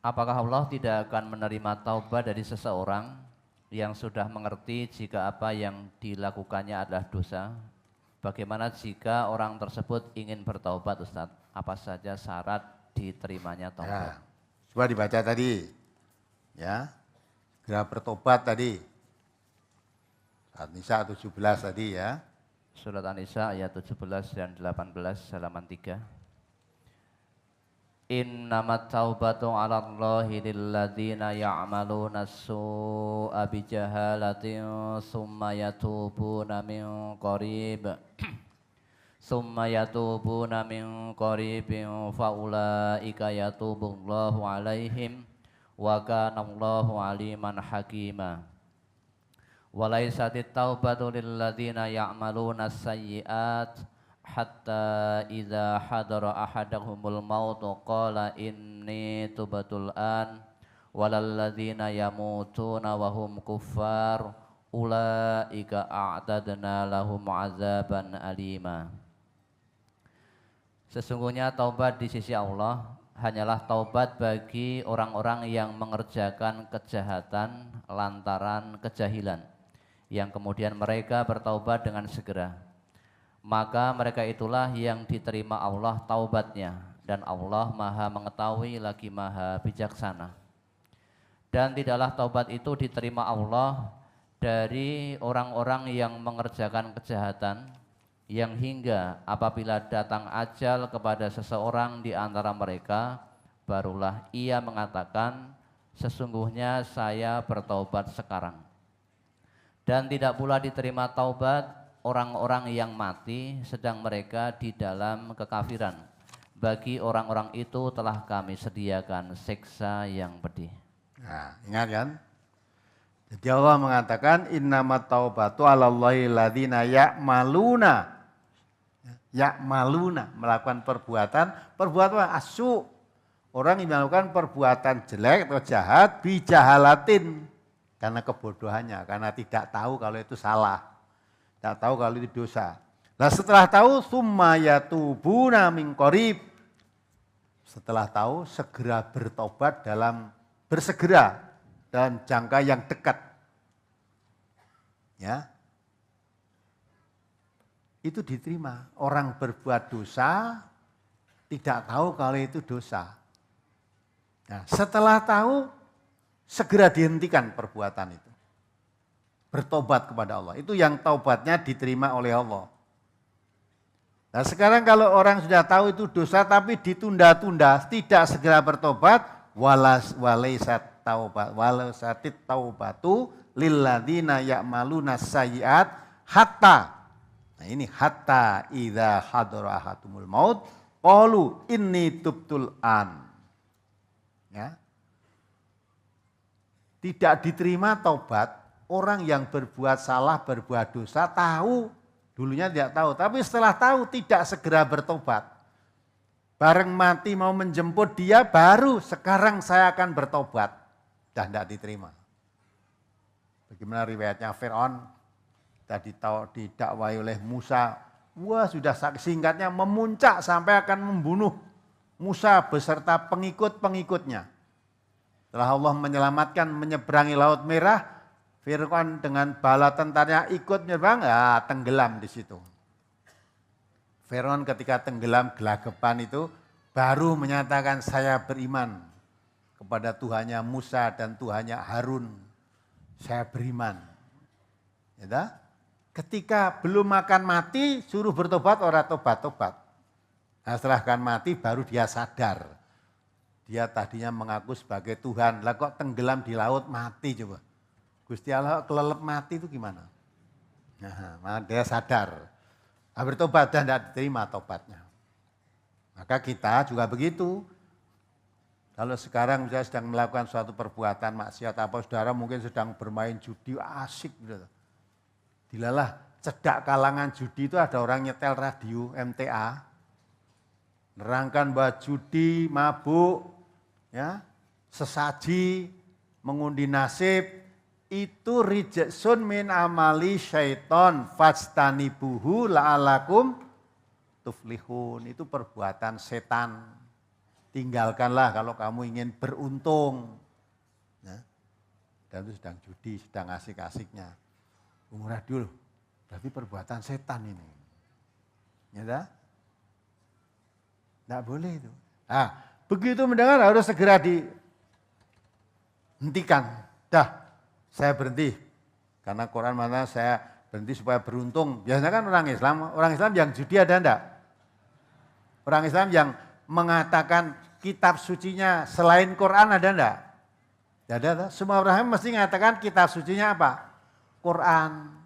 Apakah Allah tidak akan menerima taubat dari seseorang yang sudah mengerti jika apa yang dilakukannya adalah dosa? Bagaimana jika orang tersebut ingin bertaubat, Ustadz? Apa saja syarat diterimanya taubat? Ya, coba dibaca tadi, ya, segera bertobat tadi, An-Nisa 17 tadi ya. Surat An-Nisa ayat 17 dan 18 halaman 3. Innamat taubatu 'alallahi lilladzina ya'maluna as-su'a bijahalatin summa yatubuna min qarib faulaika yatubullahu 'alaihim wa kana Allahu 'aliman hakima. Walaisatit taubatu lilladzina ya'maluna as-sayyi'at hatta idza hadara ahadahumul mautu qala inni tubatul an walalladzina yamutuna wa hum kuffar ulaika a'tadna lahum azaban alima. Sesungguhnya taubat di sisi Allah hanyalah taubat bagi orang-orang yang mengerjakan kejahatan lantaran kejahilan, yang kemudian mereka bertaubat dengan segera. Maka mereka itulah yang diterima Allah taubatnya, dan Allah maha mengetahui lagi maha bijaksana. Dan tidaklah taubat itu diterima Allah dari orang-orang yang mengerjakan kejahatan, yang hingga apabila datang ajal kepada seseorang di antara mereka, barulah ia mengatakan, sesungguhnya saya bertaubat sekarang. Dan tidak pula diterima taubat orang-orang yang mati sedang mereka di dalam kekafiran. Bagi orang-orang itu telah kami sediakan siksa yang pedih. Nah, ingat kan? Jadi Allah mengatakan innamat taubatu 'alallahi ladzina ya'maluna melakukan perbuatan asu. Orang yang melakukan perbuatan jelek atau jahat bijahalatin karena kebodohannya, karena tidak tahu kalau itu salah. Tidak tahu kalau itu dosa. Nah setelah tahu summa yatubuna min qarib. Setelah tahu segera bertobat bersegera dalam jangka yang dekat. Ya. Itu diterima. Orang berbuat dosa tidak tahu kalau itu dosa. Nah, setelah tahu segera dihentikan perbuatan itu. Bertobat kepada Allah. Itu yang taubatnya diterima oleh Allah. Nah sekarang kalau orang sudah tahu itu dosa tapi ditunda-tunda, tidak segera bertobat, walaisatit taubatu lilladzina ya'maluna sayyi'at hatta. Nah ini hatta idza hadara ahatumul maut qalu inni tubtul an. Ya. Tidak diterima taubat orang yang berbuat salah, berbuat dosa, tahu, dulunya tidak tahu, tapi setelah tahu tidak segera bertobat. Bareng mati mau menjemput dia, baru sekarang saya akan bertobat. Dah tidak diterima. Bagaimana riwayatnya Fir'aun, tadi didakwai oleh Musa, wah sudah singkatnya memuncak sampai akan membunuh Musa beserta pengikut-pengikutnya. Setelah Allah menyelamatkan menyeberangi Laut Merah, Fir'aun dengan bala tentaranya ikut menyerang, ya tenggelam di situ. Fir'aun ketika tenggelam gelagapan itu baru menyatakan saya beriman kepada Tuhannya Musa dan Tuhannya Harun. Saya beriman. Ya, ketika belum makan mati suruh bertobat orang tobat-tobat. Nah, setelah akan mati baru dia sadar. Dia tadinya mengaku sebagai Tuhan, lah kok tenggelam di laut mati coba. Gusti Allah kelelep mati itu gimana? Nah, dia sadar. Bertobat dan tidak diterima tobatnya. Maka kita juga begitu. Kalau sekarang saya sedang melakukan suatu perbuatan maksiat apa, saudara mungkin sedang bermain judi, asik gitu. Dilalah cedak kalangan judi itu ada orang nyetel radio MTA, nerangkan bahwa judi, mabuk, ya, sesaji, mengundi nasib, itu rijsun min amali syaiton fajtanibuhu la'alakum tuflihun. Itu perbuatan setan. tinggalkanlah kalau kamu ingin beruntung. Ya. Dan itu sedang judi, sedang asik-asiknya. Bung Radio, berarti perbuatan setan ini. Ya tak? Tidak boleh itu. Nah, begitu mendengar harus segera dihentikan. Dah, saya berhenti. Karena Quran mana saya berhenti supaya beruntung. Biasanya kan orang Islam yang judi ada enggak? Orang Islam yang mengatakan kitab sucinya selain Quran ada enggak? Tidak ada. Semua orang mesti mengatakan kitab sucinya apa? Quran.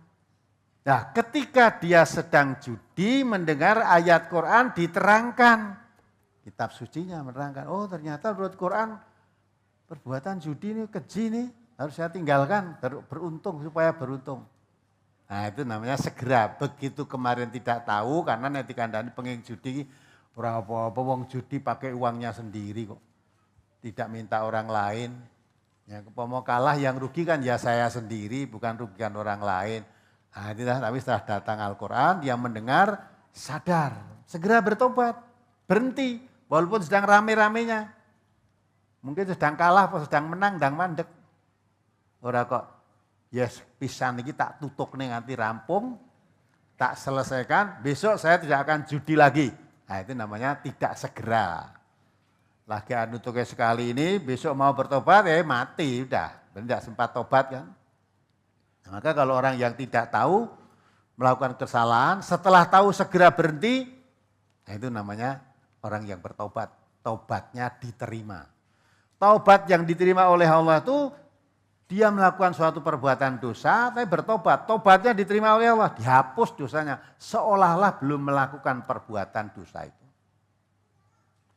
Nah, ketika dia sedang judi mendengar ayat Quran diterangkan. Kitab sucinya menerangkan, oh ternyata menurut Quran perbuatan judi ini keji nih. Harus saya tinggalkan, beruntung supaya beruntung. Nah itu namanya segera. Begitu kemarin tidak tahu karena nanti kandani pengen judi, orang apa-apa wong judi pakai uangnya sendiri kok. Tidak minta orang lain. Ya, mau kalah yang rugi kan ya saya sendiri, bukan rugikan orang lain. Nah, tapi setelah datang Al-Quran, dia mendengar, sadar, segera bertobat, berhenti, walaupun sedang rame-ramenya. Mungkin sedang kalah, sedang menang, sedang mandek. Ora kok, yes pisan ini tak tutuk nih nanti rampung, tak selesaikan, besok saya tidak akan judi lagi. Nah itu namanya tidak segera. Lagi anu tugas sekali ini, besok mau bertobat, mati, udah. Tidak sempat tobat kan. Nah, maka kalau orang yang tidak tahu, melakukan kesalahan, setelah tahu segera berhenti, nah itu namanya orang yang bertobat. Tobatnya diterima. Taubat yang diterima oleh Allah itu, dia melakukan suatu perbuatan dosa, tapi bertobat. Tobatnya diterima oleh Allah, dihapus dosanya. Seolah-olah belum melakukan perbuatan dosa itu.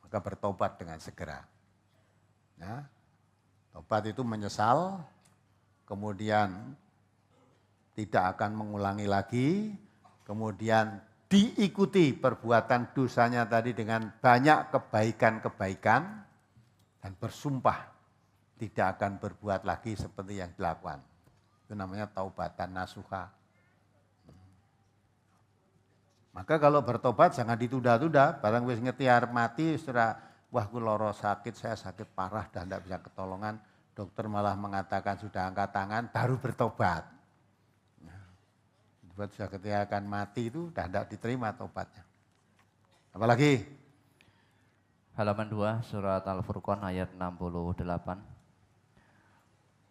Maka bertobat dengan segera. Ya. Tobat itu menyesal, kemudian tidak akan mengulangi lagi, kemudian diikuti perbuatan dosanya tadi dengan banyak kebaikan-kebaikan, dan bersumpah tidak akan berbuat lagi seperti yang dilakukan. Itu namanya taubatan nasuha. Maka kalau bertobat jangan ditunda-tunda, barang wis ngerti arep mati, setelah wah ku loro sakit, saya sakit parah dan tidak bisa ketolongan, dokter malah mengatakan sudah angkat tangan, baru bertobat. Buat sudah ketika akan mati itu sudah tidak diterima tobatnya. Apalagi? Halaman 2 surat Al-Furqan ayat 68.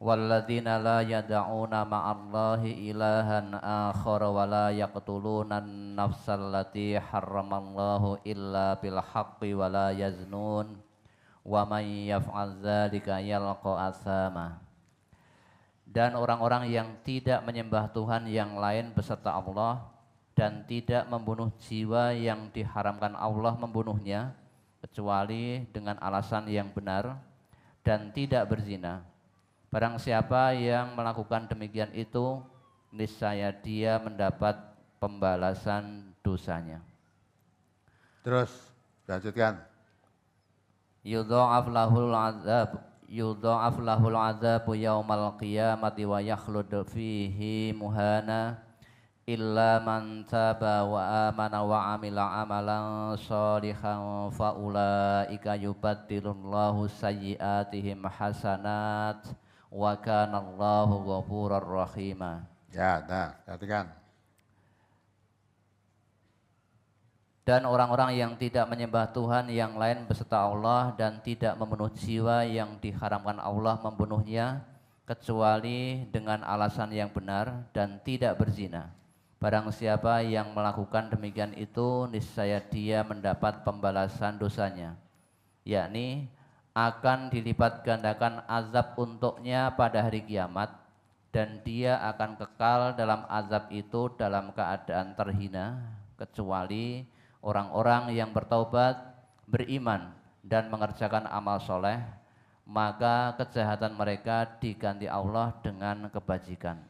Walladzina la yad'una ma'allahi ilahan akhar wa la yaqtuluna an-nafsal lati harramallahu illa bil haqqi wa la yaznun wa may yaf'al dzalika yalqa atsama. Dan orang-orang yang tidak menyembah Tuhan yang lain beserta Allah dan tidak membunuh jiwa yang diharamkan Allah membunuhnya kecuali dengan alasan yang benar dan tidak berzina. Barang siapa yang melakukan demikian itu, niscaya dia mendapat pembalasan dosanya. Terus, lanjutkan. Yudha'af lahul azabu yaumal qiyamati wa yakhlud fihi muhana illa man taba wa amana wa amila amalan shalihan fa ulaika yubaddilullahu sayyi'atihim hasanat wa kana Allahu ghafurur rahima. Ya, nah, perhatikan. Dan orang-orang yang tidak menyembah Tuhan yang lain beserta Allah dan tidak membunuh jiwa yang diharamkan Allah membunuhnya kecuali dengan alasan yang benar dan tidak berzina. Barang siapa yang melakukan demikian itu, niscaya dia mendapat pembalasan dosanya, yakni akan dilipat gandakan azab untuknya pada hari kiamat, dan dia akan kekal dalam azab itu dalam keadaan terhina, kecuali orang-orang yang bertaubat, beriman, dan mengerjakan amal soleh, maka kejahatan mereka diganti Allah dengan kebajikan.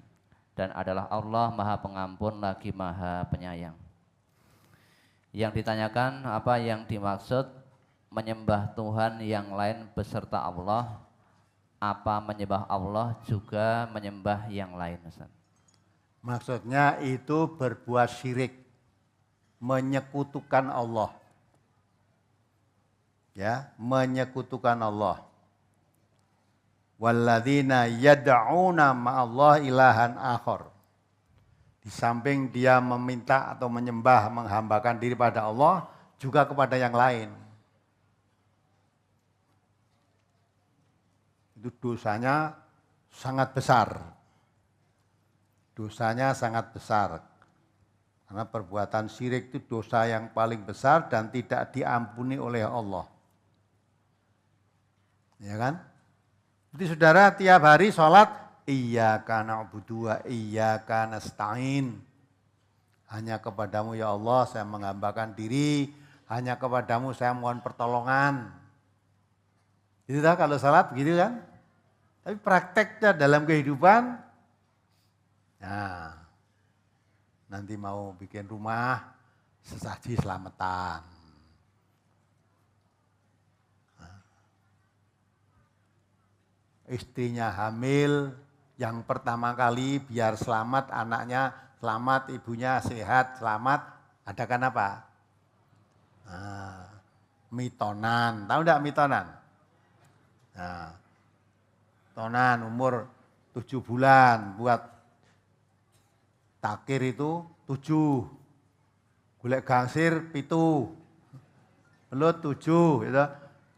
Dan adalah Allah Maha Pengampun lagi Maha Penyayang. Yang ditanyakan apa yang dimaksud menyembah Tuhan yang lain beserta Allah, apa menyembah Allah juga menyembah yang lain, Ustaz? Maksudnya itu berbuat syirik, menyekutukan Allah. ya, menyekutukan Allah. Walladzina yad'una ma'allah ilahan akhar. Di samping dia meminta atau menyembah, menghambakan diri pada Allah, juga kepada yang lain. Itu dosanya sangat besar. Dosanya sangat besar. Karena perbuatan syirik itu dosa yang paling besar dan tidak diampuni oleh Allah. Ya kan? Jadi saudara tiap hari sholat, iyyaka na'budu wa iyyaka nasta'in. Hanya kepadamu ya Allah saya menghambakan diri, hanya kepadamu saya mohon pertolongan. Itu tak kalau sholat begitu kan? Tapi prakteknya dalam kehidupan, nah nanti mau bikin rumah, sesaji selamatan. Istrinya hamil, yang pertama kali biar selamat anaknya, selamat ibunya sehat, selamat, adakan apa? Nah, mitonan, tahu enggak mitonan? Nah, mitonan umur 7 bulan, buat takir itu 7, golek gangsir 7, belut 7, gitu.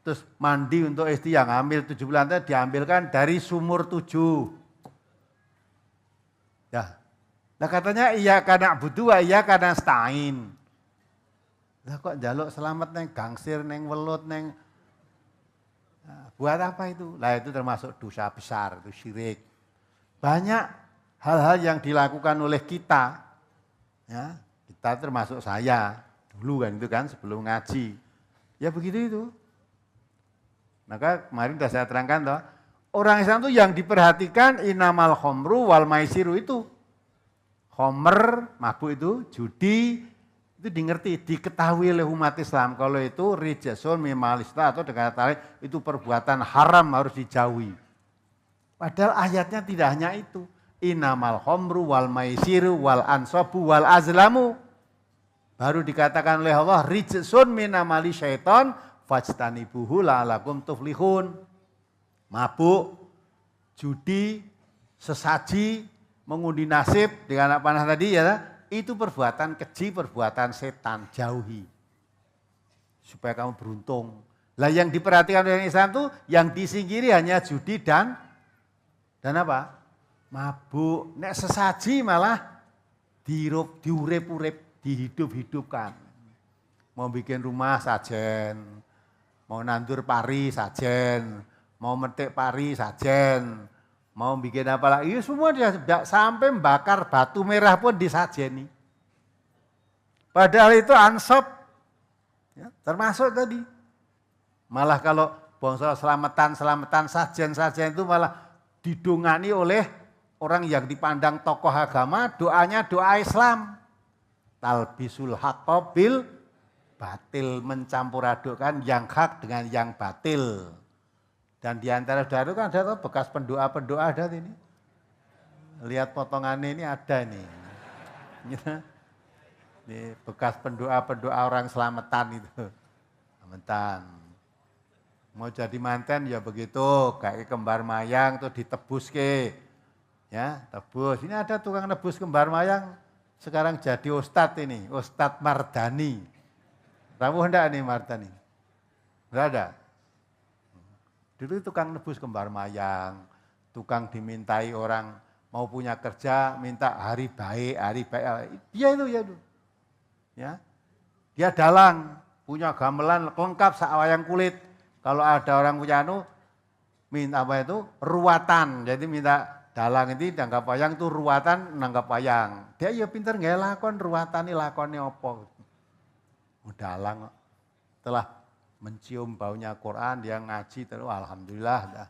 Terus mandi untuk istri yang hamil 7 bulan itu diambilkan dari sumur 7. Ya. Nah katanya iyyaka na'budu wa iyyaka nasta'in. Lah kok njaluk selamat neng gangsir, neng welut, neng nah, buat apa itu? Lah itu termasuk dosa besar, itu syirik. Banyak hal-hal yang dilakukan oleh kita. Ya, kita termasuk saya dulu kan itu kan sebelum ngaji. Ya begitu itu. Maka kemarin sudah saya terangkan toh, orang Islam itu yang diperhatikan inamal khomru wal maisiru itu. Khomer, mabuk itu, judi, itu diketahui oleh umat Islam. Kalau itu rijasun mimalista atau dengan kata lain itu perbuatan haram harus dijauhi. Padahal ayatnya tidak hanya itu. Inamal khomru wal maisiru wal ansabu wal azlamu. Baru dikatakan oleh Allah rijasun minamali syaiton fajtanibuhu la'alakum tuflihun. Mabuk, judi, sesaji, mengundi nasib dengan anak panah tadi ya, itu perbuatan keji, perbuatan setan, jauhi. Supaya kamu beruntung. Lah yang diperhatikan oleh Islam itu yang disingkiri hanya judi dan apa? Mabuk. Nek sesaji malah diurip-urip, dihidup-hidupkan. Mau bikin rumah sajen, mau nandur pari sajen, mau metik pari sajen, mau bikin apa lagi, semua dia sampai bakar batu merah pun disajeni. Padahal itu ansop, ya, termasuk tadi. Malah kalau bangsa selamatan sajen itu malah didungani oleh orang yang dipandang tokoh agama, doanya doa Islam. Talbisul haqqo bil batil, mencampur adukkan yang hak dengan yang batil. Dan di antara saudara itu kan ada bekas pendoa-pendoa ada ini. Lihat potongannya ini ada nih. Ini bekas pendoa-pendoa orang selamatan itu. Selamatan. Mau jadi manten ya begitu, kayak kembar mayang tuh ditebus ke. Ya, tebus. Ini ada tukang nebus kembar mayang. Sekarang jadi ustadz ini, Ustadz Mardani. Tahu enggak nih Mardani? Enggak ada. Dulu tukang nebus kembar mayang, tukang dimintai orang mau punya kerja, minta hari baik. Dia itu ya itu. Ya. Dia dalang, punya gamelan lengkap sawayang kulit. Kalau ada orang punya minta apa itu? Ruatan. Jadi minta dalang itu nanggap wayang itu ruatan nanggap wayang. Dia ya pinter nggak lakon ruatan ini lakonnya apa. Dalang telah mencium baunya Quran, dia ngaji terus alhamdulillah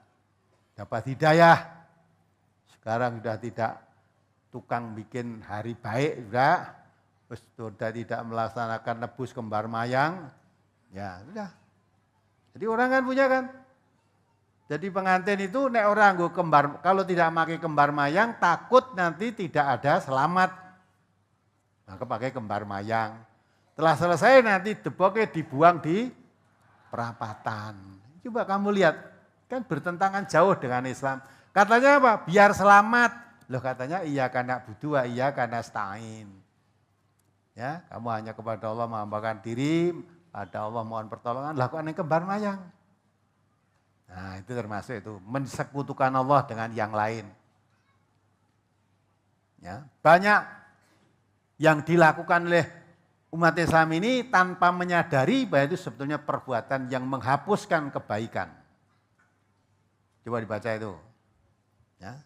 dapat hidayah. Sekarang sudah tidak tukang bikin hari baik sudah tidak melaksanakan nebus kembar mayang. Ya, sudah. Jadi orang kan punya kan. Jadi pengantin itu nek orang nggo kembar, kalau tidak pakai kembar mayang takut nanti tidak ada selamat. Maka pakai kembar mayang. Setelah selesai nanti deboknya dibuang di perapatan. Coba kamu lihat, kan bertentangan jauh dengan Islam. Katanya apa? Biar selamat. Loh katanya iya karena butuh, iya karena stain. Ya, kamu hanya kepada Allah menghambakan diri, pada Allah mohon pertolongan, lakukan yang kembar mayang. Nah itu termasuk itu, mensekutukan Allah dengan yang lain. Ya, banyak yang dilakukan oleh umat Islam ini tanpa menyadari bahwa itu sebetulnya perbuatan yang menghapuskan kebaikan. Coba dibaca itu. Ya,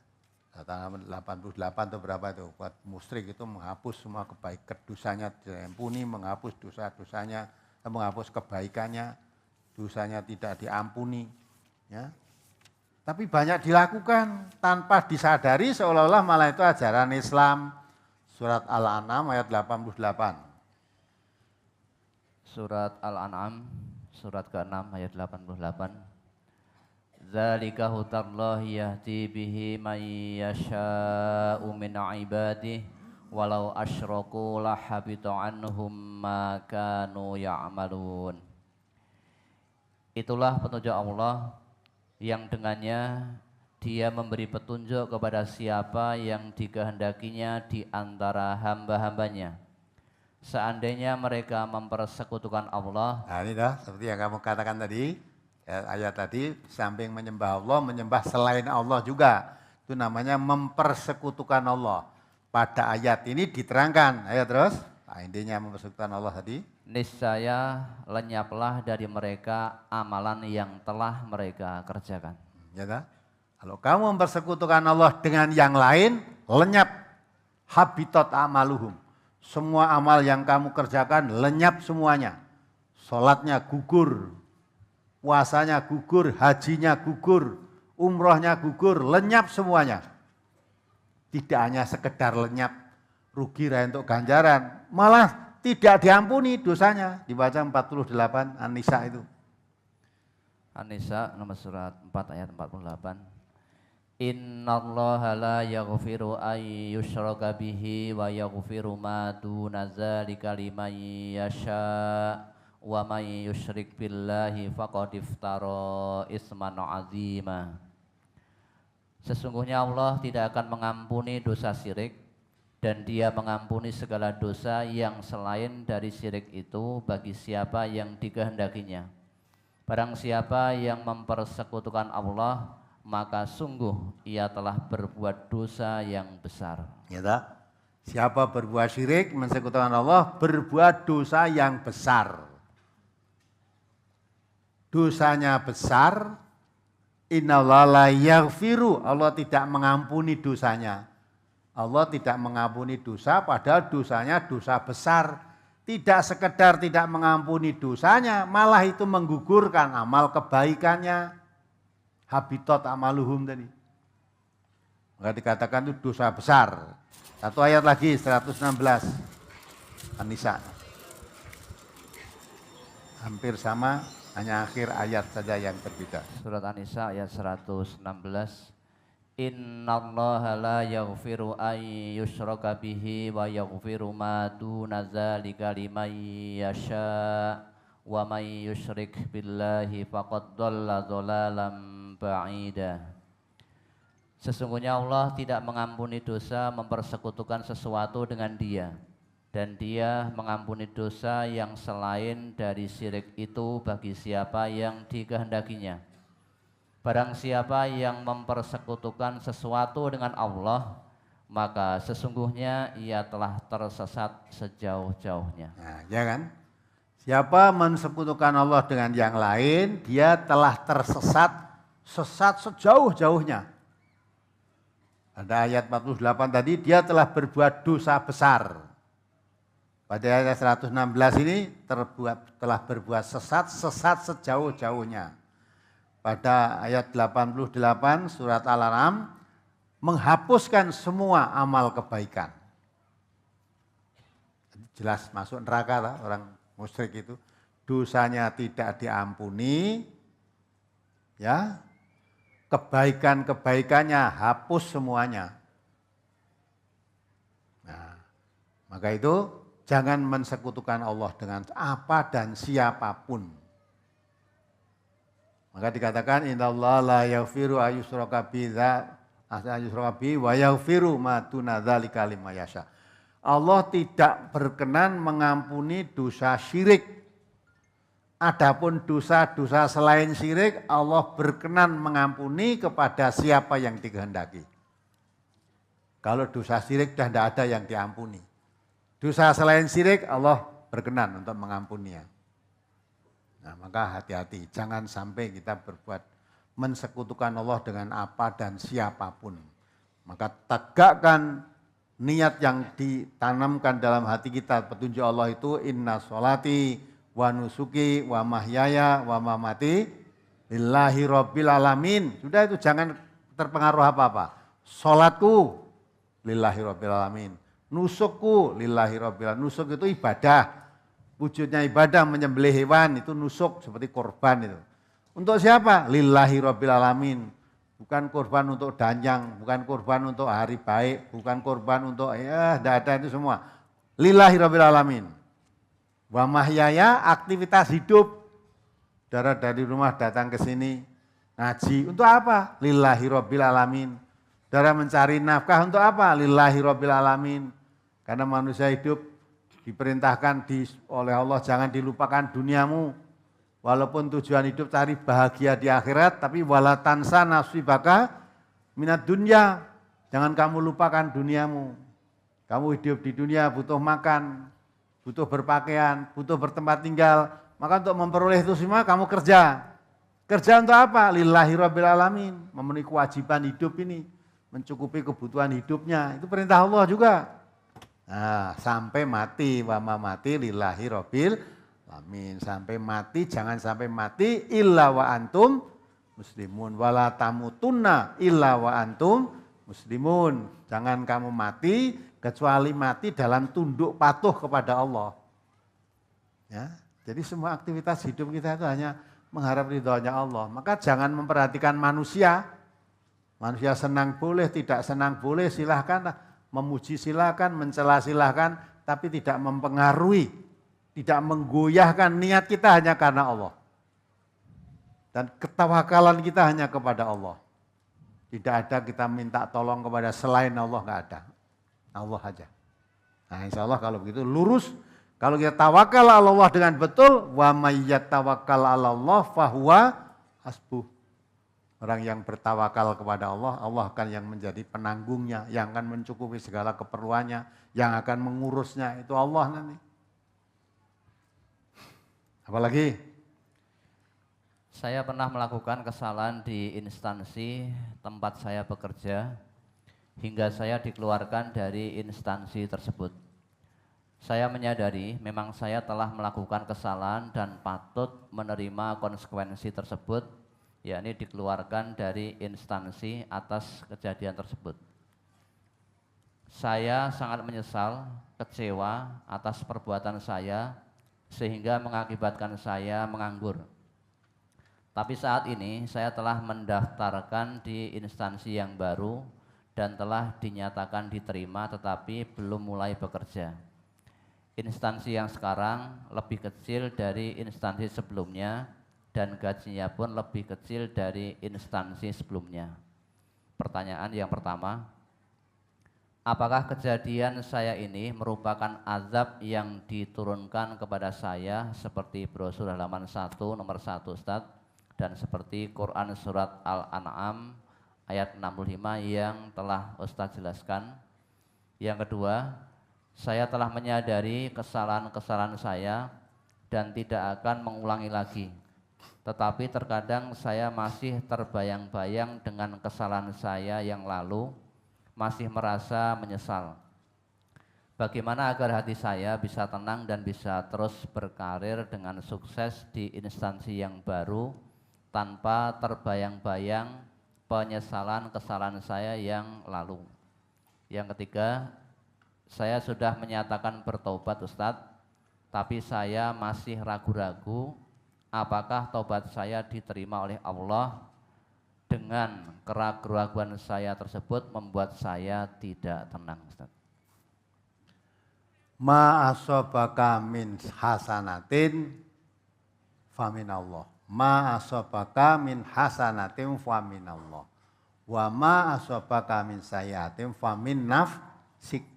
tanggal 88 atau berapa itu, buat musyrik itu menghapus semua kebaikan, dosanya diampuni, menghapus dosa-dosanya, menghapus kebaikannya, dosanya tidak diampuni. Ya. Tapi banyak dilakukan tanpa disadari seolah-olah malah itu ajaran Islam. Surat Al-An'am ayat 88. Surat Al-An'am, surat ke-6 ayat 88. Dzalika hudallahi yahdi bihi may yasha'u min ibadihi walau asyraku lahabita anhum ma kanu ya'malun. Itulah petunjuk Allah yang dengannya Dia memberi petunjuk kepada siapa yang dikehendakinya di antara hamba-hambanya. Seandainya mereka mempersekutukan Allah. Nah ini dah, seperti yang kamu katakan tadi, ya, ayat tadi, samping menyembah Allah, menyembah selain Allah juga. Itu namanya mempersekutukan Allah. Pada ayat ini diterangkan, ayo terus, nah, intinya mempersekutukan Allah tadi. Niscaya lenyaplah dari mereka amalan yang telah mereka kerjakan. Ya dah? Kalau kamu mempersekutukan Allah dengan yang lain, lenyap habitat amaluhum. Semua amal yang kamu kerjakan lenyap semuanya. Sholatnya gugur, puasanya gugur, hajinya gugur, umrohnya gugur, lenyap semuanya. Tidak hanya sekedar lenyap, rugi untuk ganjaran, malah tidak diampuni dosanya. Dibaca 48 An-Nisa itu. An-Nisa nomor surat 4 ayat 48. Innallaha la yaghfiru ay yushraka bihi wa yaghfiru ma duna dzalika liman yasha wa may yusyrik billahi faqad iftara isman azima. Sesungguhnya Allah tidak akan mengampuni dosa syirik dan Dia mengampuni segala dosa yang selain dari syirik itu bagi siapa yang dikehendakinya. Barang siapa yang mempersekutukan Allah, maka sungguh ia telah berbuat dosa yang besar. Ya tak? Siapa berbuat syirik, mensekutukan Allah, berbuat dosa yang besar. Dosanya besar, innallaha la yaghfiru, Allah tidak mengampuni dosanya. Allah tidak mengampuni dosa, padahal dosanya dosa besar. Tidak sekedar tidak mengampuni dosanya, malah itu menggugurkan amal kebaikannya. Habitat amaluhum tadi. Maka dikatakan itu dosa besar. Satu ayat lagi, 116. An-Nisa. Hampir sama, hanya akhir ayat saja yang berbeda. Surat An-Nisa ayat 116. Innallaha la yaghfiru ay yushraka bihi wa yaghfiru ma duna dzalika liman yasha wa may yusyrik billahi faqad dhalla dhalalan ba'ida. Sesungguhnya Allah tidak mengampuni dosa mempersekutukan sesuatu dengan Dia, dan Dia mengampuni dosa yang selain dari syirik itu bagi siapa yang dikehendakinya. Barang siapa yang mempersekutukan sesuatu dengan Allah, maka sesungguhnya ia telah tersesat sejauh-jauhnya. Nah, ya kan? Siapa mensekutukan Allah dengan yang lain, dia telah tersesat, sesat sejauh-jauhnya. Pada ayat 48 tadi, dia telah berbuat dosa besar. Pada ayat 116 ini telah berbuat sesat sejauh-jauhnya. Pada ayat 88 surat Al-An'am, menghapuskan semua amal kebaikan. Jelas masuk neraka lah orang musyrik itu. Dosanya tidak diampuni, ya, kebaikan-kebaikannya hapus semuanya. Nah, maka itu jangan mensekutukan Allah dengan apa dan siapapun. Maka dikatakan innallaha la yaghfiru ayyushraka bihi wa yaghfiru ma duna dzalika liman yasha. Allah tidak berkenan mengampuni dosa syirik. Adapun dosa-dosa selain syirik, Allah berkenan mengampuni kepada siapa yang dikehendaki. Kalau dosa syirik sudah tidak ada yang diampuni. Dosa selain syirik, Allah berkenan untuk mengampuninya. Nah, maka hati-hati, jangan sampai kita berbuat mensekutukan Allah dengan apa dan siapapun. Maka tegakkan niat yang ditanamkan dalam hati kita, petunjuk Allah itu inna sholati wa nusuki wa mahyaya wa mamati lillahi rabbil alamin. Sudah itu jangan terpengaruh apa-apa. Sholatku lillahi rabbil alamin. Nusukku lillahi rabbil alamin. Nusuk itu ibadah. Wujudnya ibadah menyembelih hewan itu nusuk seperti korban itu. Untuk siapa? Lillahi rabbil alamin. Bukan korban untuk danjang, bukan korban untuk hari baik, bukan korban untuk tidak ada itu semua. Lillahi rabbil alamin. Wa mahyaya aktivitas hidup. Saudara dari rumah datang ke sini ngaji untuk apa? Lillahi rabbil alamin. Saudara mencari nafkah untuk apa? Lillahi rabbil alamin. Karena manusia hidup diperintahkan oleh Allah jangan dilupakan duniamu. Walaupun tujuan hidup cari bahagia di akhirat, tapi wala tansa nasibaka minat dunya. Jangan kamu lupakan duniamu. Kamu hidup di dunia butuh makan, butuh berpakaian, butuh bertempat tinggal. Maka untuk memperoleh itu semua kamu kerja. Kerja untuk apa? Lillahi rabbil alamin. Memenuhi kewajiban hidup ini. Mencukupi kebutuhan hidupnya. Itu perintah Allah juga. Nah, sampai mati wa mati lillahi rabbil alamin. Sampai mati, jangan sampai mati illa wa antum muslimun wala tamutunna illa wa antum muslimun. Jangan kamu mati kecuali mati dalam tunduk patuh kepada Allah. Ya, jadi semua aktivitas hidup kita itu hanya mengharap ridhonya Allah. Maka jangan memperhatikan manusia. Manusia senang boleh, tidak senang boleh, silahkan. Memuji silakan, mencela silakan, tapi tidak mempengaruhi, tidak menggoyahkan niat kita hanya karena Allah. Dan ketawakalan kita hanya kepada Allah. Tidak ada kita minta tolong kepada selain Allah, enggak ada. Allah aja. Nah, insya Allah kalau begitu lurus, kalau kita tawakal ala Allah dengan betul, wa may yatawakkal ala Allah fahuwa hasbuh. Orang yang bertawakal kepada Allah, Allah akan yang menjadi penanggungnya, yang akan mencukupi segala keperluannya, yang akan mengurusnya, itu Allah nanti. Apalagi? Saya pernah melakukan kesalahan di instansi tempat saya bekerja, hingga saya dikeluarkan dari instansi tersebut. Saya menyadari memang saya telah melakukan kesalahan dan patut menerima konsekuensi tersebut, yakni dikeluarkan dari instansi atas kejadian tersebut. Saya sangat menyesal, kecewa atas perbuatan saya sehingga mengakibatkan saya menganggur. Tapi saat ini saya telah mendaftarkan di instansi yang baru dan telah dinyatakan diterima tetapi belum mulai bekerja. Instansi yang sekarang lebih kecil dari instansi sebelumnya dan gajinya pun lebih kecil dari instansi sebelumnya. Pertanyaan yang pertama, apakah kejadian saya ini merupakan azab yang diturunkan kepada saya seperti brosur halaman 1 nomor 1 Ustadz, dan seperti Quran surat Al-An'am ayat 65 yang telah Ustadz jelaskan? Yang kedua, saya telah menyadari kesalahan-kesalahan saya dan tidak akan mengulangi lagi. Tetapi terkadang saya masih terbayang-bayang dengan kesalahan saya yang lalu, masih merasa menyesal. Bagaimana agar hati saya bisa tenang dan bisa terus berkarir dengan sukses di instansi yang baru tanpa terbayang-bayang penyesalan kesalahan saya yang lalu? Yang ketiga, saya sudah menyatakan bertobat Ustadz, tapi saya masih ragu-ragu apakah tobat saya diterima oleh Allah. Dengan keraguan saya tersebut membuat saya tidak tenang, Ustaz. Ma asobaka min hasanatin famin Allah. Ma asabaka min hasanatin fa minallah. Wa ma asabaka min sayyi'atin fa min nafsik.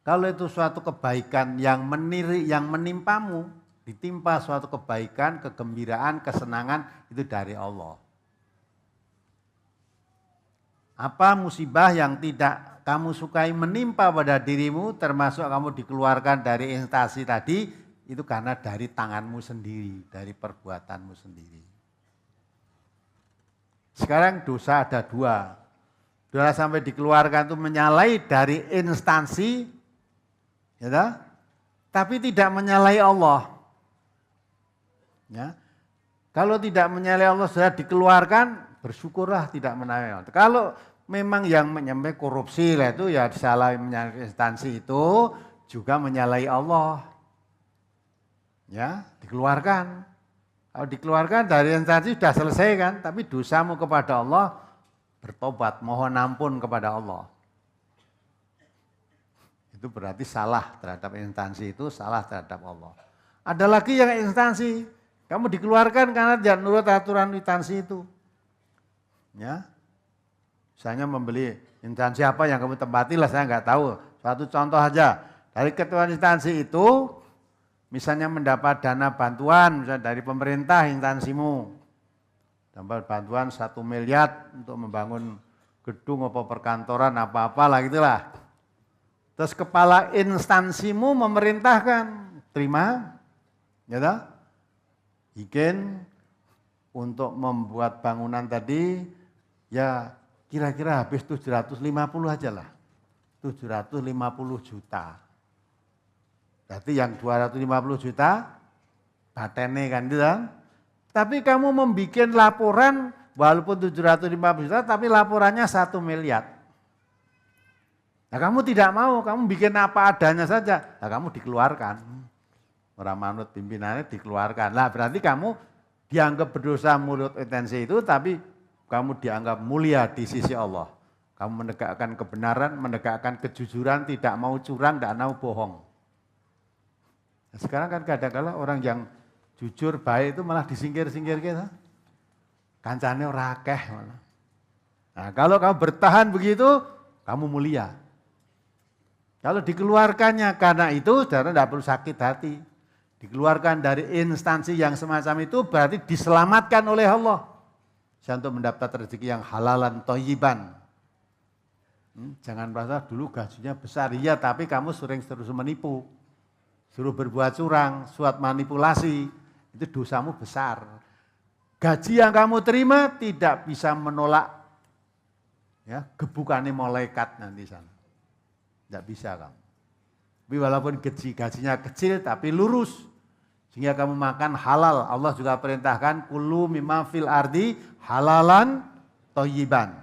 Kalau itu suatu kebaikan yang menimpamu, ditimpa suatu kebaikan, kegembiraan, kesenangan, itu dari Allah. Apa musibah yang tidak kamu sukai menimpa pada dirimu, termasuk kamu dikeluarkan dari instansi tadi, itu karena dari tanganmu sendiri, dari perbuatanmu sendiri. Sekarang dosa ada dua. Dosa sampai dikeluarkan itu menyalahi dari instansi, ya, tapi tidak menyalahi Allah. Ya. Kalau tidak menyalahi Allah sudah dikeluarkan, bersyukurlah tidak menyalahi Allah. Kalau memang yang menyampai korupsi lah itu ya disalahi menyalahi instansi itu juga menyalahi Allah. Ya, dikeluarkan. Kalau dikeluarkan dari instansi sudah selesai kan, tapi dosamu kepada Allah bertobat, mohon ampun kepada Allah. Itu berarti salah terhadap instansi itu, salah terhadap Allah. Ada lagi yang instansi, kamu dikeluarkan karena jangan nurut aturan instansi itu. Ya. Misalnya membeli instansi apa yang kamu tempati lah, saya nggak tahu. Suatu contoh aja, dari ketua instansi itu, misalnya mendapat dana bantuan misalnya dari pemerintah instansimu, dapat bantuan 1 miliar untuk membangun gedung apa perkantoran apa-apa lah gitulah. Terus kepala instansimu memerintahkan, terima, ya toh? Izin untuk membuat bangunan tadi, ya kira-kira habis 750 aja lah, 750 juta. Berarti yang 250 juta, patene kan gitu kan. Tapi kamu membuat laporan, walaupun 750 juta, tapi laporannya 1 miliar. Nah kamu tidak mau, kamu bikin apa adanya saja, nah kamu dikeluarkan. Orang manut pimpinannya dikeluarkan. Nah berarti kamu dianggap berdosa menurut intensi itu, tapi kamu dianggap mulia di sisi Allah. Kamu menegakkan kebenaran, menegakkan kejujuran, tidak mau curang, tidak mau bohong. Nah, sekarang kan kadang-kadang orang yang jujur, baik itu malah disingkir-singkir gitu. Kancane ora akeh malah. Nah kalau kamu bertahan begitu, kamu mulia. Kalau dikeluarkannya karena itu, saudara tidak perlu sakit hati. Dikeluarkan dari instansi yang semacam itu berarti diselamatkan oleh Allah. Untuk mendapat rezeki yang halalan thayyiban. Jangan merasa dulu gajinya besar, iya tapi kamu sering terus menipu. Suruh berbuat curang, suat manipulasi, itu dosamu besar. Gaji yang kamu terima tidak bisa menolak ya, gebukannya malaikat nanti sana. Tidak bisa kamu. Tapi walaupun gajinya kecil tapi lurus. Sehingga kamu makan halal. Allah juga perintahkan kulu mimma fil ardi halalan thayyiban.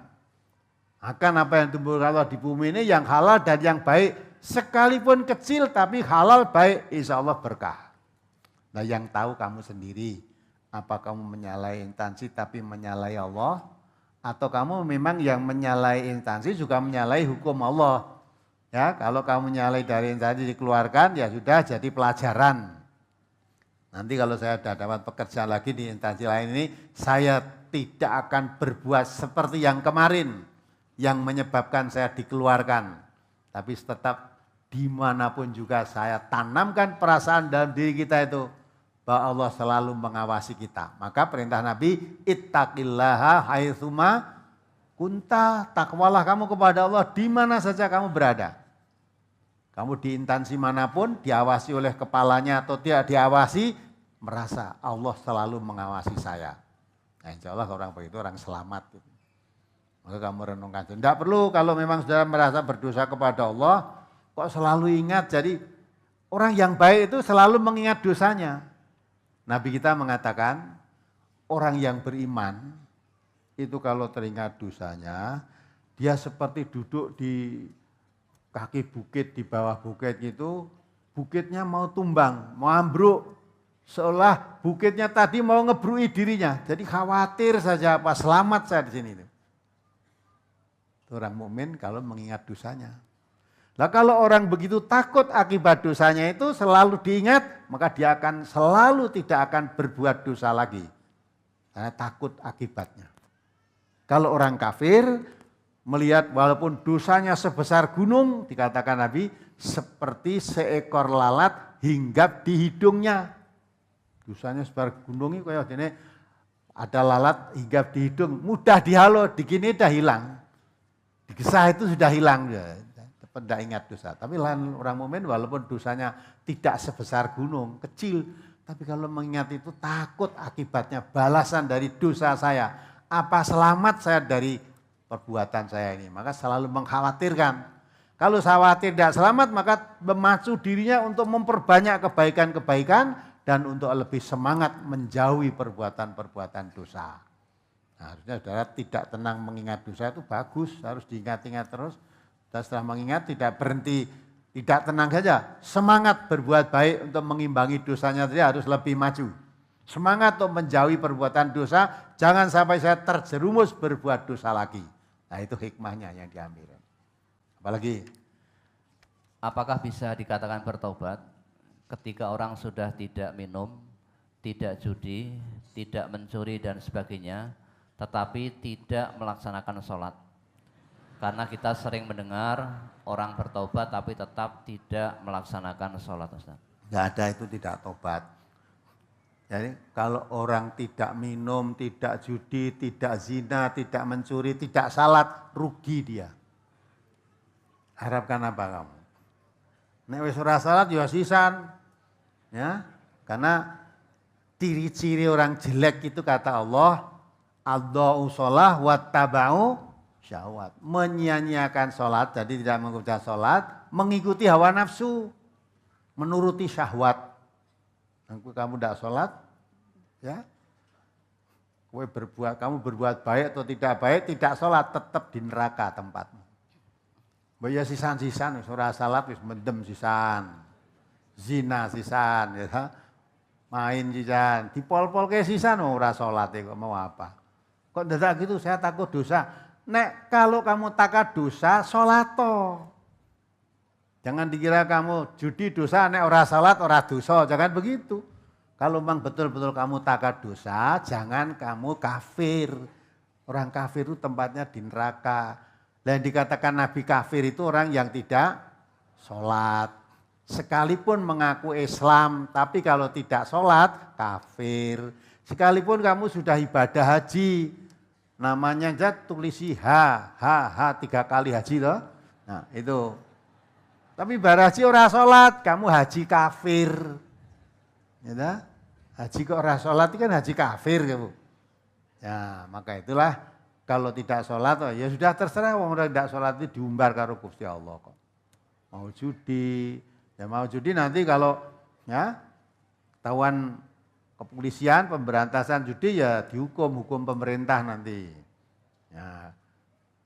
Akan apa yang tumbuh Allah di bumi ini yang halal dan yang baik. Sekalipun kecil tapi halal baik, insya Allah berkah. Nah yang tahu kamu sendiri. Apa kamu menyalahi instansi tapi menyalahi Allah. Atau kamu memang yang menyalahi instansi juga menyalahi hukum Allah. Ya, kalau kamu menyalahi dari instansi dikeluarkan ya sudah jadi pelajaran. Nanti kalau saya sudah dapat pekerjaan lagi di instansi lain ini, saya tidak akan berbuat seperti yang kemarin yang menyebabkan saya dikeluarkan. Tapi tetap dimanapun juga saya tanamkan perasaan dalam diri kita itu bahwa Allah selalu mengawasi kita. Maka perintah Nabi, ittaqillaha haitsuma kunta, takwalah kamu kepada Allah di mana saja kamu berada. Kamu di instansi manapun, diawasi oleh kepalanya atau tidak diawasi, merasa Allah selalu mengawasi saya. Nah, insya Allah orang begitu orang selamat. Maka kamu renungkan. Tidak perlu kalau memang sudah merasa berdosa kepada Allah, kok selalu ingat. Jadi orang yang baik itu selalu mengingat dosanya. Nabi kita mengatakan, orang yang beriman itu kalau teringat dosanya, dia seperti duduk di kaki bukit, di bawah bukit itu, bukitnya mau tumbang, mau ambruk. Seolah bukitnya tadi mau ngebrui dirinya. Jadi khawatir saja apa selamat saya di sini. Itu orang mukmin kalau mengingat dosanya. Lah kalau orang begitu takut akibat dosanya itu selalu diingat, maka dia akan selalu tidak akan berbuat dosa lagi. Karena takut akibatnya. Kalau orang kafir melihat walaupun dosanya sebesar gunung, dikatakan Nabi, seperti seekor lalat hinggap di hidungnya. Dosanya sebesar gunung itu kayak gini, ada lalat hinggap di hidung, mudah dihalo, dikini dah hilang. Digesah itu sudah hilang. Tidak ingat dosa. Tapi orang mukmin walaupun dosanya tidak sebesar gunung, kecil. Tapi kalau mengingat itu takut akibatnya, balasan dari dosa saya. Apa selamat saya dari perbuatan saya ini. Maka selalu mengkhawatirkan. Kalau khawatir tidak selamat, maka memacu dirinya untuk memperbanyak kebaikan-kebaikan dan untuk lebih semangat menjauhi perbuatan-perbuatan dosa. Nah, harusnya saudara tidak tenang mengingat dosa itu bagus, harus diingat-ingat terus. Dan setelah mengingat tidak berhenti, tidak tenang saja. Semangat berbuat baik untuk mengimbangi dosanya tadi harus lebih maju. Semangat untuk menjauhi perbuatan dosa, jangan sampai saya terjerumus berbuat dosa lagi. Nah itu hikmahnya yang diambil. Apalagi? Apakah bisa dikatakan bertobat ketika orang sudah tidak minum, tidak judi, tidak mencuri dan sebagainya, tetapi tidak melaksanakan sholat? Karena kita sering mendengar orang bertobat tapi tetap tidak melaksanakan sholat, Ustaz. Tidak ada itu tidak tobat. Jadi kalau orang tidak minum, tidak judi, tidak zina, tidak mencuri, tidak salat, rugi dia. Harapkan apa kamu? Nek wis ora salat ya sisan. Ya, karena ciri-ciri orang jelek itu kata Allah, adha'u shalah wattaba'u syahwat. Menyia-nyiakan sholat, jadi tidak mengerjakan sholat, mengikuti hawa nafsu, menuruti syahwat. Kamu tidak sholat, ya, kamu berbuat baik atau tidak baik, tidak sholat, tetap di neraka tempatmu. Ya sisan-sisan, surah salat, mendem sisan, zina sisan, ya, main sisan, dipol-pol ke sisan, ora sholat, kok mau apa? Kok tidak gitu, saya takut dosa. Nek kalau kamu takut dosa, sholat toh. Jangan dikira kamu judi dosa, nek ora sholat, ora dosa. Jangan begitu. Kalau memang betul-betul kamu takut dosa, jangan kamu kafir. Orang kafir itu tempatnya di neraka. Dan dikatakan Nabi kafir itu orang yang tidak sholat. Sekalipun mengaku Islam, tapi kalau tidak sholat, kafir. Sekalipun kamu sudah ibadah haji, namanya aja tulisi ha 3 kali haji loh. Nah itu. Tapi baraji ora sholat, kamu haji kafir. Ya, haji kok ora sholat itu kan haji kafir kamu. Ya maka itulah kalau tidak sholat ya sudah terserah, orang tidak sholat itu diumbar karo Gusti Allah kok. Mau judi, ya mau judi nanti kalau ya ketahuan kepolisian pemberantasan judi ya dihukum pemerintah nanti. Ya,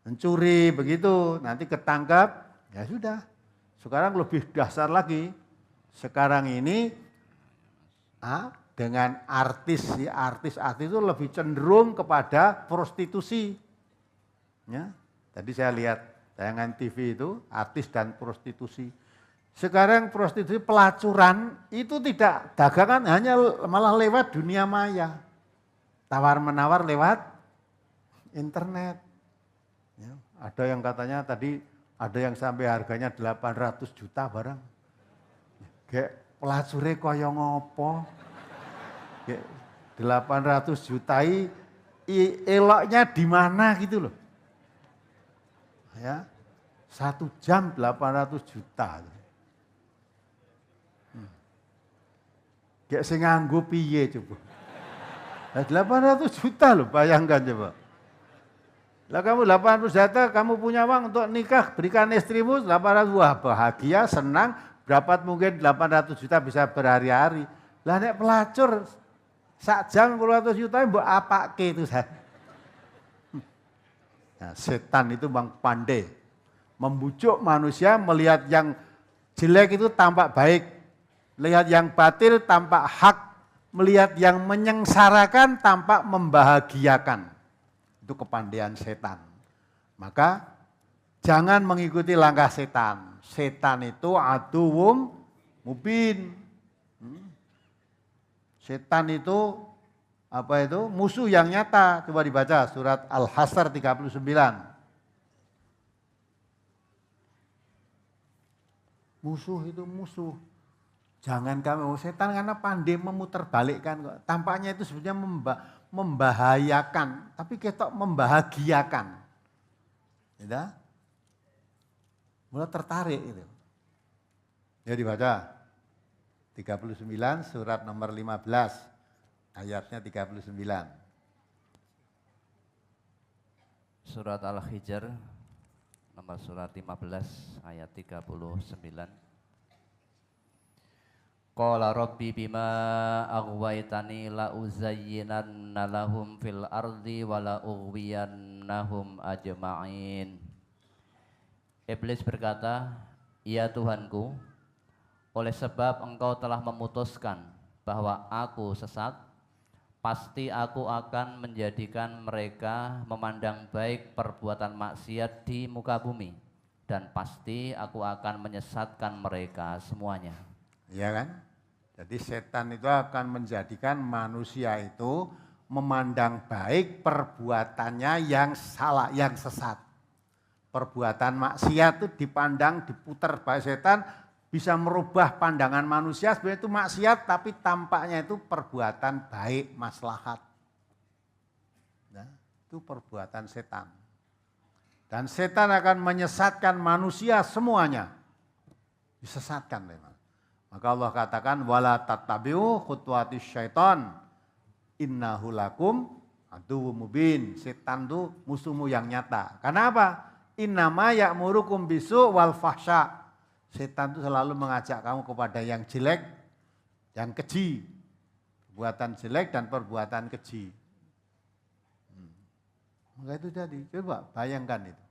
mencuri begitu nanti ketangkap ya sudah. Sekarang lebih dasar lagi. Sekarang ini dengan artis itu lebih cenderung kepada prostitusi. Ya, tadi saya lihat tayangan TV itu artis dan prostitusi. Sekarang prostitusi pelacuran itu tidak dagangan, hanya malah lewat dunia maya. Tawar-menawar lewat internet. Ya, ada yang katanya tadi, ada yang sampai harganya 800 juta barang. Kayak pelacure kaya ngopo. Kayak 800 juta eloknya di mana gitu loh. Ya, 1 jam 800 juta. Kayak sing nganggo piye coba. Nah, 800 juta loh, bayangkan coba. Lah kamu 800 juta, kamu punya uang untuk nikah, berikan istrimu 800, wah bahagia, senang, berapa mungkin 800 juta bisa berhari-hari. Lah nek pelacur sak jam 800 juta mbok apake itu saya. Nah, setan itu bang pandai membujuk manusia melihat yang jelek itu tampak baik, melihat yang batil tampak hak, melihat yang menyengsarakan tampak membahagiakan. Itu kepandaian setan. Maka jangan mengikuti langkah setan. Setan itu aduwwum mubin. Setan itu apa itu? Musuh yang nyata. Coba dibaca surat Al-Hasr 39. Musuh itu musuh. Jangan kamu setan karena pandai memutarbalikkan kok. Tampaknya itu sebenarnya membahayakan, tapi ketok membahagiakan. Ya? Mulai tertarik itu. Ya dibaca. 39 surat nomor 15 ayatnya 39. Surat Al-Hijr nomor surat 15 ayat 39. Qala rabbi bima aghwaytani la uzayyinanna lahum fil ardi wa la ughwiyannahum ajma'in. Iblis berkata, "Ya Tuhanku, oleh sebab engkau telah memutuskan bahwa aku sesat, pasti aku akan menjadikan mereka memandang baik perbuatan maksiat di muka bumi, dan pasti aku akan menyesatkan mereka semuanya." Iya kan? Jadi setan itu akan menjadikan manusia itu memandang baik perbuatannya yang salah, yang sesat. Perbuatan maksiat itu dipandang, diputar balik setan, bisa merubah pandangan manusia sebenarnya itu maksiat, tapi tampaknya itu perbuatan baik, maslahat. Nah, itu perbuatan setan. Dan setan akan menyesatkan manusia semuanya. Disesatkan memang. Maka Allah katakan wala tattabi'u khutuwatis syaitan innahu lakum aduwwum mubin. Setan itu musuhmu yang nyata. Karena apa? Innama ya'murukum bisu wal fahsya. Setan itu selalu mengajak kamu kepada yang jelek, yang keji. Perbuatan jelek dan perbuatan keji. Maka itu jadi, coba bayangkan itu.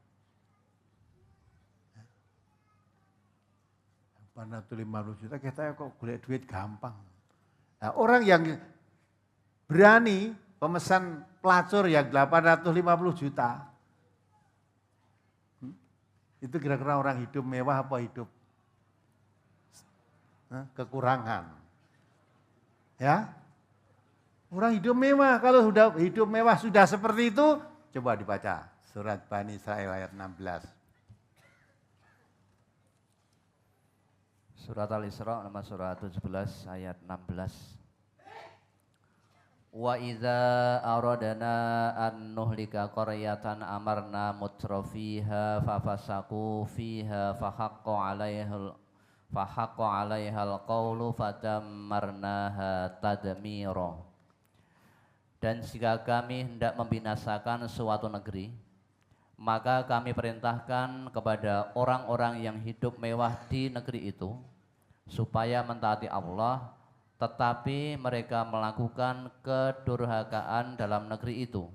Pada 50 juta kita kok golek duit gampang. Nah, orang yang berani pemesan pelacur yang 850 juta. Itu kira-kira orang hidup mewah apa hidup kekurangan. Ya. Orang hidup mewah, kalau sudah hidup mewah sudah seperti itu, coba dibaca surat Bani Israil ayat 16. Surat Al-Isra nomor surat 17 ayat 16. Wa idza aradna an nuhlika qaryatan amarna mutrafiha fafasaku fiha fahaqqa 'alaihal qawlu fadammarnaha tadmira. Dan jika kami hendak membinasakan suatu negeri, maka kami perintahkan kepada orang-orang yang hidup mewah di negeri itu supaya mentaati Allah, tetapi mereka melakukan kedurhakaan dalam negeri itu,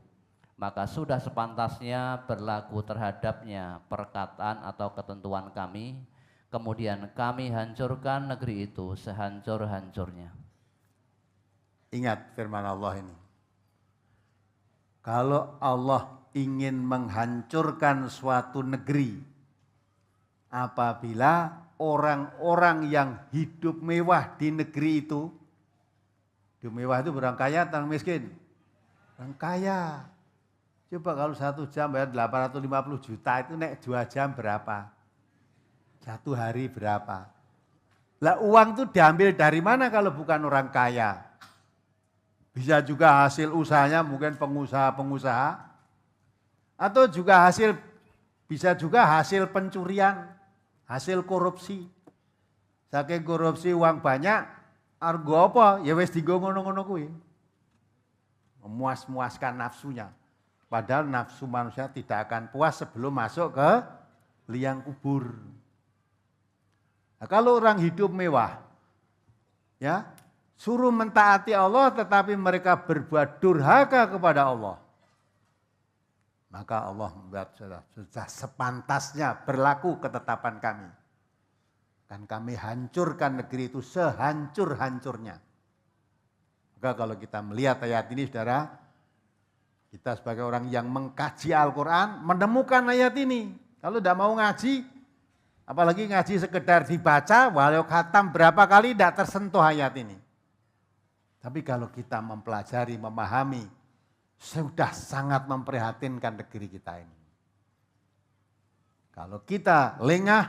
maka sudah sepantasnya berlaku terhadapnya perkataan atau ketentuan kami, kemudian kami hancurkan negeri itu sehancur-hancurnya. Ingat firman Allah ini. Kalau Allah ingin menghancurkan suatu negeri, apabila orang-orang yang hidup mewah di negeri itu, hidup mewah itu orang kaya atau miskin? Orang kaya. Coba kalau 1 jam bayar 850 juta itu naik 2 jam berapa? 1 hari berapa? Lah uang itu diambil dari mana kalau bukan orang kaya? Bisa juga hasil usahanya mungkin pengusaha-pengusaha, atau juga bisa juga hasil pencurian, hasil korupsi. Saking korupsi uang banyak, argo apa? Ya wis dienggo ngono-ngono kuwi. Memuas-muaskan nafsunya. Padahal nafsu manusia tidak akan puas sebelum masuk ke liang kubur. Nah, kalau orang hidup mewah, ya, suruh mentaati Allah tetapi mereka berbuat durhaka kepada Allah, maka Allah membuat sudah sepantasnya berlaku ketetapan kami. Dan kami hancurkan negeri itu sehancur-hancurnya. Maka kalau kita melihat ayat ini saudara, kita sebagai orang yang mengkaji Al-Quran menemukan ayat ini. Kalau tidak mau ngaji, Apalagi ngaji sekedar dibaca, walau khatam berapa kali tidak tersentuh ayat ini. Tapi kalau kita mempelajari, memahami, sudah sangat memprihatinkan negeri kita ini. Kalau kita lengah,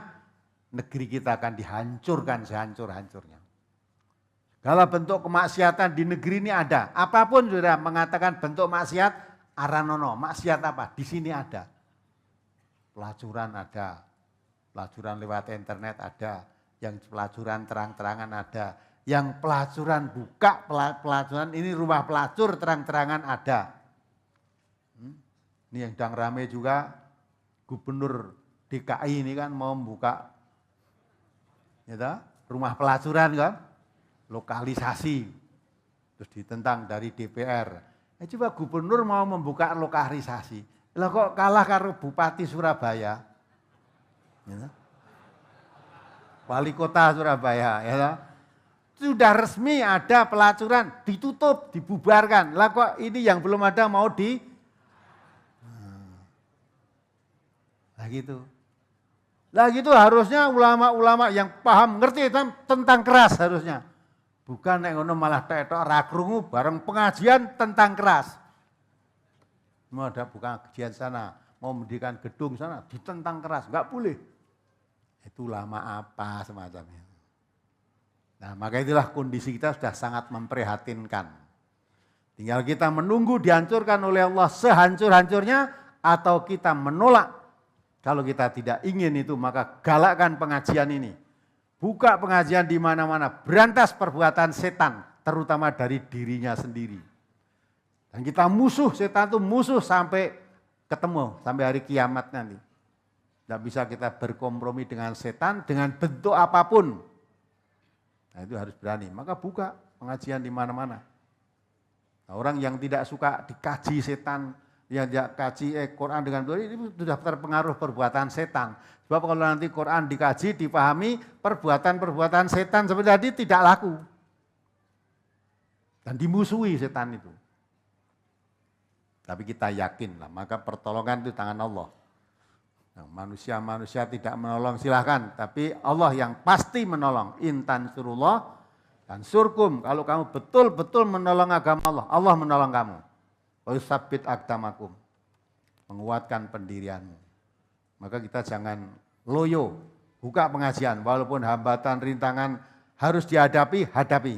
negeri kita akan dihancurkan sehancur-hancurnya. Segala bentuk kemaksiatan di negeri ini ada. Apapun sudah mengatakan bentuk maksiat, aranono, maksiat apa? Di sini ada. Pelacuran ada, pelacuran lewat internet ada, yang pelacuran terang-terangan ada, yang pelacuran buka, pelacuran ini rumah pelacur terang-terangan ada. Ini yang sedang ramai juga, Gubernur DKI ini kan mau membuka ya, rumah pelacuran kan, lokalisasi, terus ditentang dari DPR. Coba gubernur mau membuka lokalisasi, lah kok kalah karo Bupati Surabaya, ya, Wali Kota Surabaya, ya, sudah resmi ada pelacuran, ditutup, dibubarkan. Lah kok ini yang belum ada mau Nah gitu. Lah gitu harusnya ulama-ulama yang paham, ngerti tentang keras harusnya. Bukan nek ngono malah tok ra krungu bareng pengajian tentang keras. Mau ada bukan kajian sana, mau mendirikan gedung sana ditentang keras, enggak boleh. Itu ulama apa semacamnya. Nah, maka itulah kondisi kita sudah sangat memprihatinkan. Tinggal kita menunggu dihancurkan oleh Allah sehancur-hancurnya atau kita menolak. Kalau kita tidak ingin itu, maka galakkan pengajian ini. Buka pengajian di mana-mana, berantas perbuatan setan, terutama dari dirinya sendiri. Dan kita musuh, setan itu musuh sampai ketemu, sampai hari kiamat nanti. Tidak bisa kita berkompromi dengan setan, dengan bentuk apapun. Nah itu harus berani, maka buka pengajian di mana-mana. Nah, orang yang tidak suka dikaji setan, yang kaji Quran dengan betul ini sudah terpengaruh perbuatan setan. Sebab kalau nanti Quran dikaji, dipahami, perbuatan-perbuatan setan seperti tadi tidak laku. Dan dimusuhi setan itu. Tapi kita yakin lah, maka pertolongan itu tangan Allah. Nah, manusia-manusia tidak menolong silahkan, tapi Allah yang pasti menolong. Intan surullah dan surkum. Kalau kamu betul-betul menolong agama Allah, Allah menolong kamu. Sabit aqdamakum, menguatkan pendirianmu. Maka kita jangan loyo, buka pengajian, walaupun hambatan, rintangan harus dihadapi, hadapi.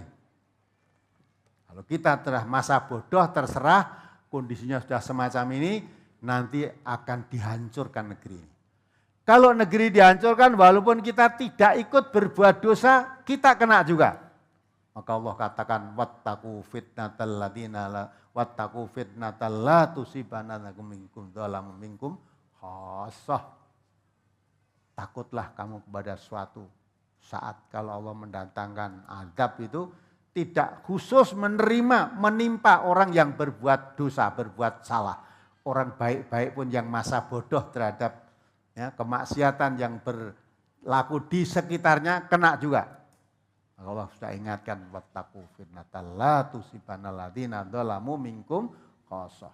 Kalau kita telah masa bodoh, terserah, kondisinya sudah semacam ini, nanti akan dihancurkan negeri ini. Kalau negeri dihancurkan, walaupun kita tidak ikut berbuat dosa, kita kena juga. Maka Allah katakan, wattaqu fitnatal ladina wattaqu fitnatal la tusibanna minkum dzalamun minkum khassah. Takutlah kamu kepada suatu saat kalau Allah mendatangkan azab itu tidak khusus menerima, menimpa orang yang berbuat dosa, berbuat salah. Orang baik-baik pun yang masa bodoh terhadap ya, kemaksiatan yang berlaku di sekitarnya kena juga. Allah sudah ingatkan wattaqu fitnatal la tusibanna alladziina dzalamu minkum khassah.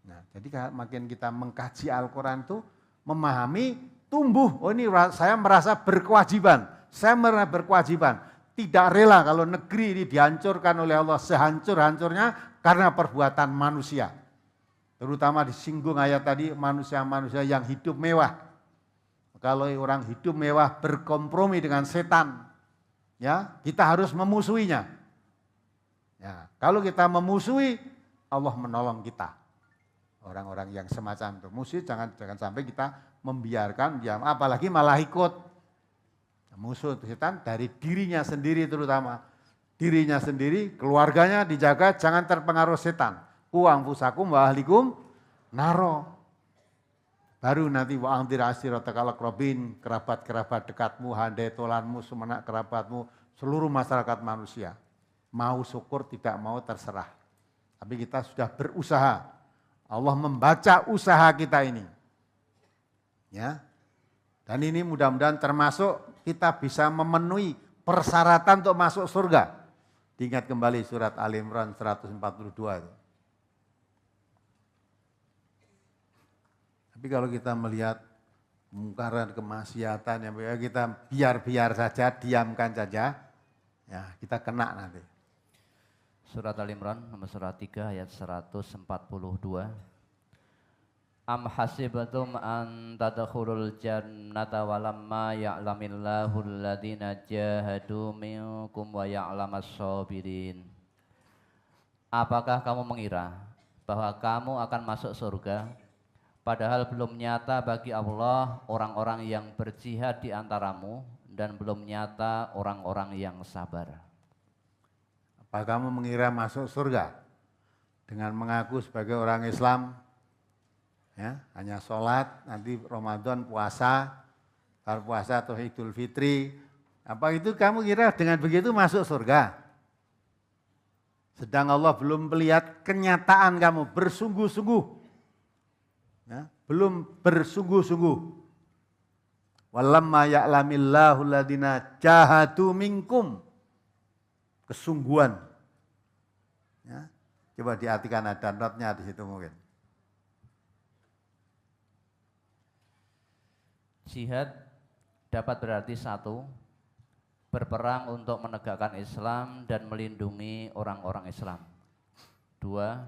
Nah, jadi makin kita mengkaji Al-Qur'an itu memahami, tumbuh, oh ini saya merasa berkewajiban. Saya merasa berkewajiban. Tidak rela kalau negeri ini dihancurkan oleh Allah sehancur-hancurnya karena perbuatan manusia. Terutama disinggung ayat tadi manusia-manusia yang hidup mewah. Kalau orang hidup mewah berkompromi dengan setan, ya, kita harus memusuhinya. Ya, kalau kita memusuhi, Allah menolong kita. Orang-orang yang semacam itu musuh jangan sampai kita membiarkan dia, apalagi malah ikut. Musuh setan dari dirinya sendiri terutama. Dirinya sendiri, keluarganya dijaga jangan terpengaruh setan. Qu anfusakum wa ahlikum naro. Baru nanti wa anzir ashiratakal aqrabin, kerabat-kerabat dekatmu, handai tolanmu, semenak kerabatmu, seluruh masyarakat manusia. Mau syukur tidak mau terserah. Tapi kita sudah berusaha. Allah membaca usaha kita ini. Ya. Dan ini mudah-mudahan termasuk kita bisa memenuhi persyaratan untuk masuk surga. Diingat kembali surat Ali Imran 142 itu. Tapi kalau kita melihat kemungkaran, kemaksiatan, ya kita biar saja, diamkan saja, ya kita kena nanti. Surat Al-Imran nomor surat 3 ayat 142. Am hasibatum an tadkhulul jannata walamma ya'lamillahu alladhina jahadu minkum wa ya'lamas sabirin. Apakah kamu mengira bahwa kamu akan masuk surga padahal belum nyata bagi Allah orang-orang yang berjihad di antaramu dan belum nyata orang-orang yang sabar. Apa kamu mengira masuk surga dengan mengaku sebagai orang Islam, ya, hanya sholat, nanti Ramadan puasa, kalau puasa atau Idul Fitri, apa itu kamu kira dengan begitu masuk surga? Sedang Allah belum melihat kenyataan kamu bersungguh-sungguh, ya, belum bersungguh-sungguh. Walamma ya'lamillahu alladhina jahadu minkum, kesungguhan. Ya, coba diartikan, ada notnya di situ mungkin. Jihad dapat berarti satu, berperang untuk menegakkan Islam dan melindungi orang-orang Islam. Dua,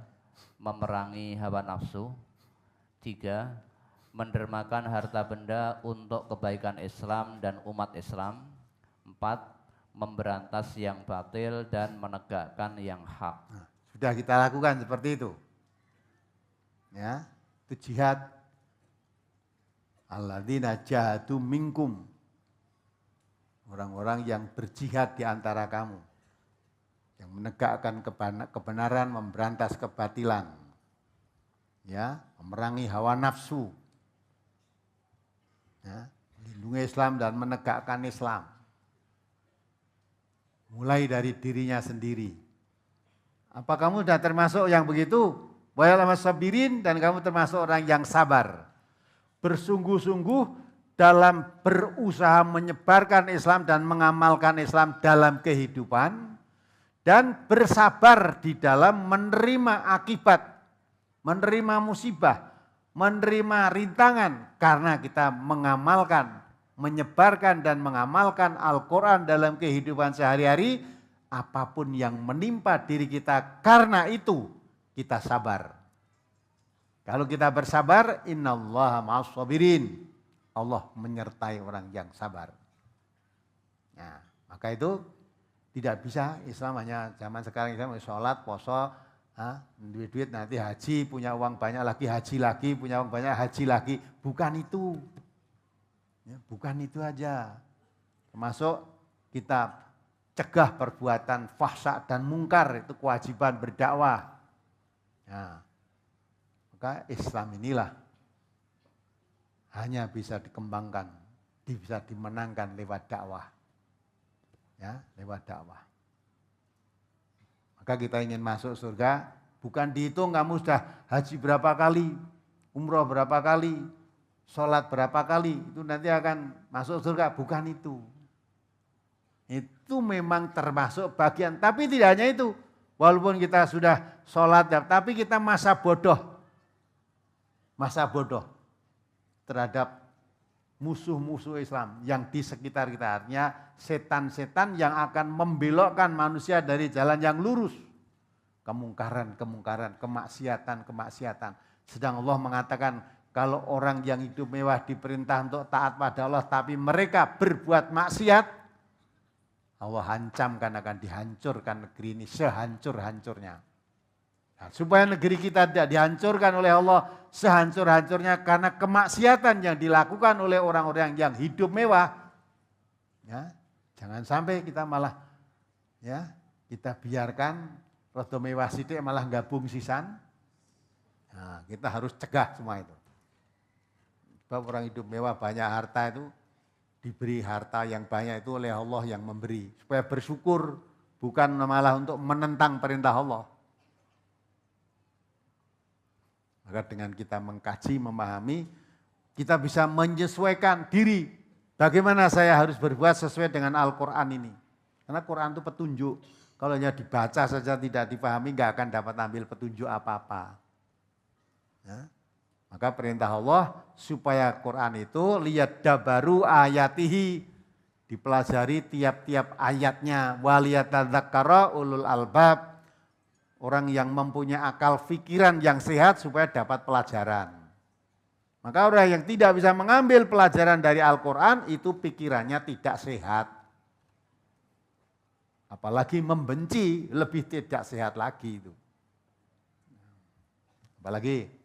memerangi hawa nafsu. Tiga, mendermakan harta benda untuk kebaikan Islam dan umat Islam. Empat, memberantas yang batil dan menegakkan yang hak. Nah, sudah kita lakukan seperti itu. Ya, itu jihad. Alladzina jahadu minkum, orang-orang yang berjihad di antara kamu, yang menegakkan kebenaran, memberantas kebatilan, ya, memerangi hawa nafsu, ya, melindungi Islam dan menegakkan Islam, mulai dari dirinya sendiri. Apa kamu sudah termasuk yang begitu? Wa ya'lamas sabirin, dan kamu termasuk orang yang sabar, bersungguh-sungguh dalam berusaha menyebarkan Islam dan mengamalkan Islam dalam kehidupan, dan bersabar di dalam menerima akibat, menerima musibah, menerima rintangan karena kita mengamalkan, menyebarkan dan mengamalkan Al-Quran dalam kehidupan sehari-hari. Apapun yang menimpa diri kita, karena itu kita sabar. Kalau kita bersabar, innallaha ma'as sabirin, Allah menyertai orang yang sabar. Nah, maka itu tidak bisa Islam hanya zaman sekarang Islam sholat, poso, duit-duit nanti haji, punya uang banyak lagi haji lagi, punya uang banyak haji lagi. Bukan itu. Ya, bukan itu aja. Termasuk kita cegah perbuatan fahsya dan mungkar, itu kewajiban berdakwah. Nah, maka Islam inilah hanya bisa dikembangkan, bisa dimenangkan lewat dakwah. Ya, lewat dakwah. Maka kita ingin masuk surga, bukan dihitung kamu sudah haji berapa kali, umroh berapa kali, sholat berapa kali, itu nanti akan masuk surga, bukan itu. Itu memang termasuk bagian, tapi tidak hanya itu. Walaupun kita sudah sholat, tapi kita masa bodoh terhadap musuh-musuh Islam yang di sekitar kita. Artinya setan-setan yang akan membelokkan manusia dari jalan yang lurus. Kemungkaran, kemaksiatan. Sedang Allah mengatakan kalau orang yang hidup mewah diperintah untuk taat pada Allah, tapi mereka berbuat maksiat, Allah hancamkan, akan dihancurkan negeri ini sehancur-hancurnya. Nah, supaya negeri kita tidak dihancurkan oleh Allah sehancur-hancurnya karena kemaksiatan yang dilakukan oleh orang-orang yang hidup mewah. Ya, jangan sampai kita malah, ya, kita biarkan rada mewah sithik malah gabung sisan. Nah, kita harus cegah semua itu. Sebab orang hidup mewah banyak harta itu, diberi harta yang banyak itu oleh Allah yang memberi. Supaya bersyukur, bukan malah untuk menentang perintah Allah. Maka dengan kita mengkaji, memahami, kita bisa menyesuaikan diri. Bagaimana saya harus berbuat sesuai dengan Al-Quran ini. Karena Quran itu petunjuk. Kalau hanya dibaca saja tidak dipahami, nggak akan dapat ambil petunjuk apa-apa. Ya? Maka Maka perintah Allah supaya Quran itu lihat dabaru ayatihi, dipelajari tiap-tiap ayatnya, waliyatadzakkara ulul albab, orang yang mempunyai akal pikiran yang sehat supaya dapat pelajaran. Maka orang yang tidak bisa mengambil pelajaran dari Al-Quran itu pikirannya tidak sehat. Apalagi membenci lebih tidak sehat lagi itu. Apalagi